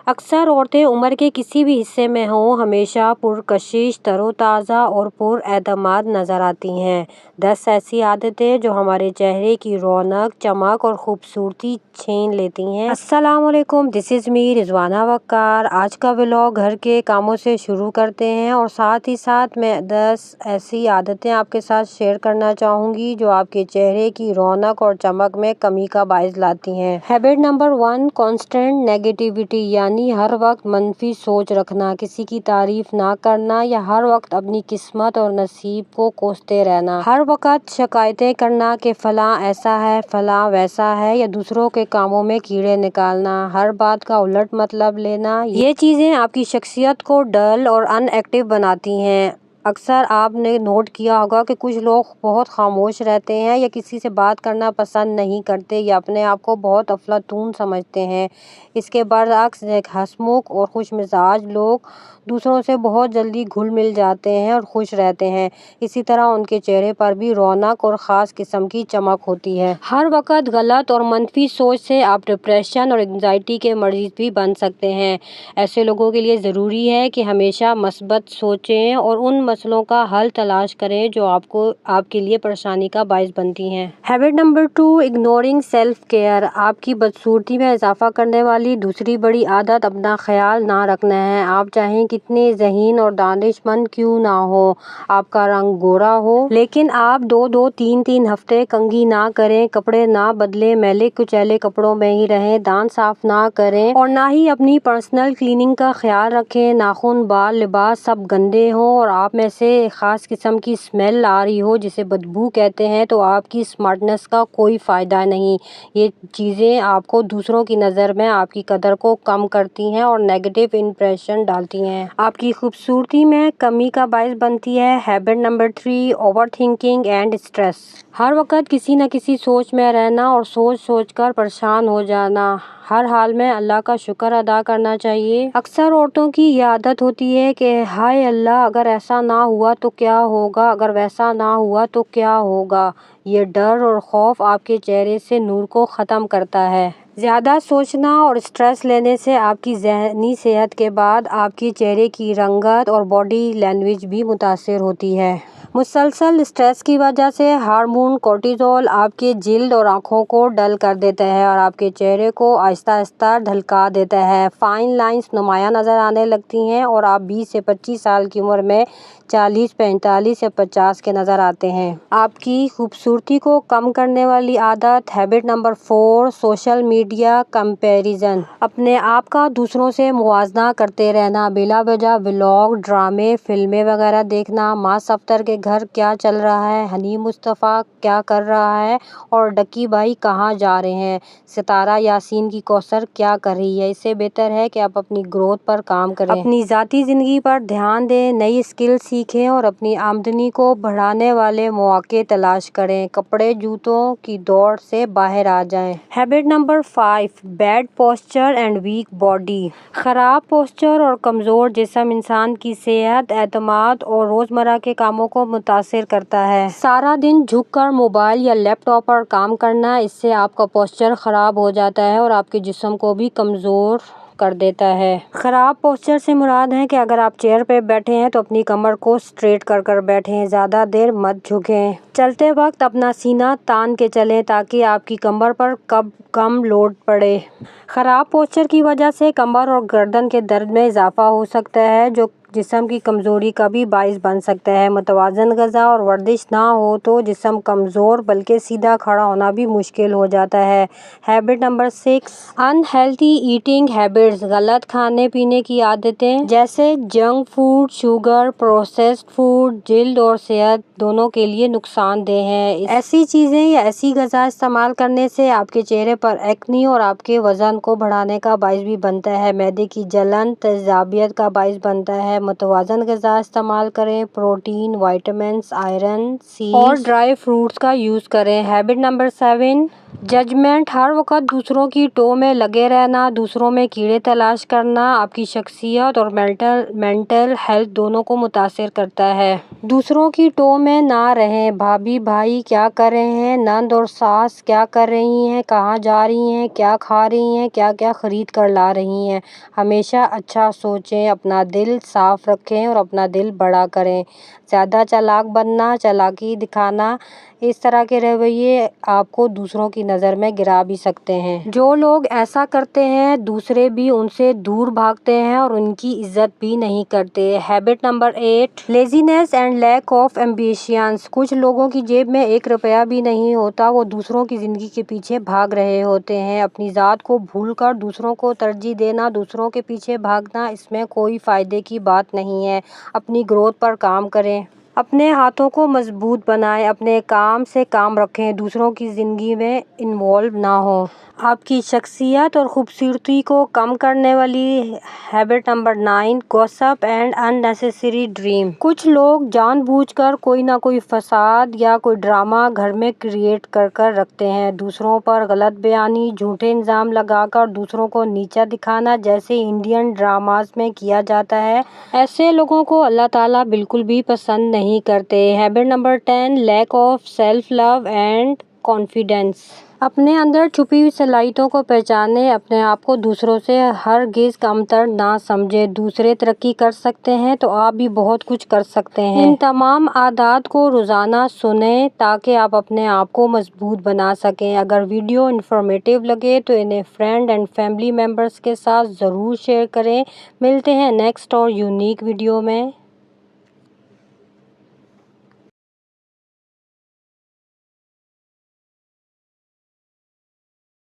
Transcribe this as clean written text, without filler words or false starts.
اکثر عورتیں عمر کے کسی بھی حصے میں ہوں ہمیشہ پرکشش، تر و تازہ اور پر اعتماد نظر آتی ہیں۔ 10 ایسی عادتیں جو ہمارے چہرے کی رونق، چمک اور خوبصورتی چھین لیتی ہیں۔ السلام علیکم، دس از می رضوانہ وقار۔ آج کا ولاگ گھر کے کاموں سے شروع کرتے ہیں اور ساتھ ہی ساتھ میں 10 ایسی عادتیں آپ کے ساتھ شیئر کرنا چاہوں گی جو آپ کے چہرے کی رونق اور چمک میں کمی کا باعث لاتی ہیں۔ ہیبٹ نمبر 1، کانسٹنٹ نیگیٹیوٹی، یعنی ہر وقت منفی سوچ رکھنا، کسی کی تعریف نہ کرنا یا ہر وقت اپنی قسمت اور نصیب کو کوستے رہنا۔ ہر وقت شکایتیں کرنا کہ فلاں ایسا ہے، فلاں ویسا ہے، یا دوسروں کے کاموں میں کیڑے نکالنا، ہر بات کا الٹ مطلب لینا، یہ چیزیں آپ کی شخصیت کو ڈل اور ان ایکٹیو بناتی ہیں۔ اکثر آپ نے نوٹ کیا ہوگا کہ کچھ لوگ بہت خاموش رہتے ہیں یا کسی سے بات کرنا پسند نہیں کرتے یا اپنے آپ کو بہت افلاطون سمجھتے ہیں۔ اس کے برعکس ایک ہنسمکھ اور خوش مزاج لوگ دوسروں سے بہت جلدی گھل مل جاتے ہیں اور خوش رہتے ہیں۔ اسی طرح ان کے چہرے پر بھی رونق اور خاص قسم کی چمک ہوتی ہے۔ ہر وقت غلط اور منفی سوچ سے آپ ڈپریشن اور انگزائٹی کے مریض بھی بن سکتے ہیں۔ ایسے لوگوں کے لیے ضروری ہے کہ ہمیشہ مثبت سوچیں اور ان مسئلوں کا حل تلاش کریں جو آپ کے لیے پریشانی کا باعث بنتی ہیں۔ Habit number 2، ignoring self care. آپ کی بدصورتی میں اضافہ کرنے والی دوسری بڑی عادت اپنا خیال نہ رکھنا ہے۔ آپ چاہے کتنے ذہین اور دانش مند کیوں نہ ہو، آپ کا رنگ گورا ہو، لیکن آپ 2-3 ہفتے کنگھی نہ کریں، کپڑے نہ بدلیں، میلے کچیلے کپڑوں میں ہی رہیں، دانت صاف نہ کریں اور نہ ہی اپنی پرسنل کلیننگ کا خیال رکھیں، ناخن، بال، لباس سب گندے ہوں اور آپ میں سے ایک خاص قسم کی اسمیل آ رہی ہو جسے بدبو کہتے ہیں، تو آپ کی اسمارٹنس کا کوئی فائدہ نہیں۔ یہ چیزیں آپ کو دوسروں کی نظر میں آپ کی قدر کو کم کرتی ہیں اور نیگیٹو امپریشن ڈالتی ہیں، آپ کی خوبصورتی میں کمی کا باعث بنتی ہے۔ Habit number 3، over thinking and stress. ہر وقت کسی نہ کسی سوچ میں رہنا اور سوچ کر پریشان ہو جانا۔ ہر حال میں اللہ کا شکر ادا کرنا چاہیے۔ اکثر عورتوں کی یہ عادت ہوتی ہے کہ ہائے اللہ، اگر ایسا نہ ہوا تو کیا ہوگا، اگر ویسا نہ ہوا تو کیا ہوگا۔ یہ ڈر اور خوف آپ کے چہرے سے نور کو ختم کرتا ہے۔ زیادہ سوچنا اور اسٹریس لینے سے آپ کی ذہنی صحت کے بعد آپ کے چہرے کی رنگت اور باڈی لینگویج بھی متاثر ہوتی ہے۔ مسلسل اسٹریس کی وجہ سے ہارمون کورٹیزول آپ کے جلد اور آنکھوں کو ڈل کر دیتا ہے اور آپ کے چہرے کو آہستہ آہستہ ڈھلکا دیتا ہے۔ فائن لائنز نمایاں نظر آنے لگتی ہیں اور آپ 20 سے 25 سال کی عمر میں 40، 45 یا 50 کے نظر آتے ہیں۔ آپ کی خوبصورتی کو کم کرنے والی عادت۔ Habit number 4، social media comparison. اپنے آپ کا دوسروں سے موازنہ کرتے رہنا، بلا وجہ ولاگ، ڈرامے، فلمیں وغیرہ دیکھنا، ماں صفدر کے گھر کیا چل رہا ہے، ہنی مصطفیٰ کیا کر رہا ہے اور ڈکی بھائی کہاں جا رہے ہیں، ستارہ یاسین کی کوثر کیا کر رہی ہے۔ اس سے بہتر ہے کہ آپ اپنی گروتھ پر کام کریں، اپنی ذاتی زندگی پر دھیان دیں، نئی اسکل سیکھیں اور اپنی آمدنی کو بڑھانے والے مواقع تلاش کریں۔ کپڑے جوتوں کی دوڑ سے باہر آ جائیں۔ Habit number 5، bad posture and weak body. خراب پوسچر اور کمزور جسم انسان کی صحت، اعتماد اور روزمرہ کے کاموں کو متاثر کرتا ہے۔ سارا دن جھک کر موبائل یا لیپ ٹاپ پر کام کرنا، اس سے آپ کا پوسچر خراب ہو جاتا ہے اور آپ کے جسم کو بھی کمزور کر دیتا ہے۔ خراب پوسچر سے مراد ہے کہ اگر آپ چیئر پہ بیٹھے ہیں تو اپنی کمر کو اسٹریٹ کر بیٹھیں، زیادہ دیر مت جھکیں۔ چلتے وقت اپنا سینہ تان کے چلیں تاکہ آپ کی کمر پر کم لوڈ پڑے۔ خراب پوسچر کی وجہ سے کمر اور گردن کے درد میں اضافہ ہو سکتا ہے جو جسم کی کمزوری کا بھی باعث بن سکتا ہے۔ متوازن غذا اور ورزش نہ ہو تو جسم کمزور بلکہ سیدھا کھڑا ہونا بھی مشکل ہو جاتا ہے۔ ہیبٹ نمبر 6، ان ہیلتھی ایٹنگ ہیبٹس۔ غلط کھانے پینے کی عادتیں جیسے junk food, sugar, processed food جلد اور صحت دونوں کے لیے نقصان دہ ہیں۔ ایسی چیزیں یا ایسی غذا استعمال کرنے سے آپ کے چہرے پر ایکنی اور آپ کے وزن کو بڑھانے کا باعث بھی بنتا ہے، معدے کی جلن، تیزابیت کا باعث بنتا ہے۔ متوازن غذا استعمال کریں، پروٹین، وٹامنز، آئرن، سیڈز اور ڈرائی فروٹس کا یوز کریں۔ ہیبٹ نمبر 7، ججمنٹ، ہر وقت دوسروں کی ٹو میں لگے رہنا، دوسروں میں کیڑے تلاش کرنا آپ کی شخصیت اور مینٹل ہیلتھ دونوں کو متاثر کرتا ہے۔ دوسروں کی ٹو میں نہ رہیں۔ بھابھی بھائی کیا کر رہے ہیں، نند اور ساس کیا کر رہی ہیں، کہاں جا رہی ہیں، کیا کھا رہی ہیں، کیا کیا خرید کر لا رہی ہیں۔ ہمیشہ اچھا سوچیں، اپنا دل صاف رکھیں اور اپنا دل بڑا کریں۔ زیادہ چالاک بننا، چالاکی دکھانا، اس طرح کے رویے آپ کو دوسروں کی نظر میں گرا بھی سکتے ہیں۔ جو لوگ ایسا کرتے ہیں دوسرے بھی ان سے دور بھاگتے ہیں اور ان کی عزت بھی نہیں کرتے۔ Habit number 8، لیزینس and lack of ambitions. کچھ لوگوں کی جیب میں 1 روپیہ بھی نہیں ہوتا، وہ دوسروں کی زندگی کے پیچھے بھاگ رہے ہوتے ہیں۔ اپنی ذات کو بھول کر دوسروں کو ترجیح دینا، دوسروں کے پیچھے بھاگنا، اس میں کوئی فائدے کی بات نہیں ہے۔ اپنی گروتھ پر کام کریں۔ اپنے ہاتھوں کو مضبوط بنائیں، اپنے کام سے کام رکھیں، دوسروں کی زندگی میں انوالو نہ ہوں۔ آپ کی شخصیت اور خوبصورتی کو کم کرنے والی habit number 9، gossip and in necessary dream. کچھ لوگ جان بوجھ کر کوئی نہ کوئی فساد یا کوئی ڈرامہ گھر میں کریٹ کر رکھتے ہیں۔ دوسروں پر غلط بیانی، جھوٹے الزام لگا کر دوسروں کو نیچا دکھانا، جیسے انڈین ڈراماز میں کیا جاتا ہے۔ ایسے لوگوں کو اللہ تعالیٰ بالکل بھی پسند نہیں کرتے۔ Habit number 10، lack of self love and confidence. اپنے اندر چھپی ہوئی صلاحیتوں کو پہچانیں، اپنے آپ کو دوسروں سے ہرگز کمتر نہ سمجھیں۔ دوسرے ترقی کر سکتے ہیں تو آپ بھی بہت کچھ کر سکتے ہیں۔ ان تمام عادات کو روزانہ سنیں تاکہ آپ اپنے آپ کو مضبوط بنا سکیں۔ اگر ویڈیو انفارمیٹیو لگے تو انہیں فرینڈ اینڈ فیملی ممبرز کے ساتھ ضرور شیئر کریں۔ ملتے ہیں نیکسٹ اور یونیک ویڈیو میں۔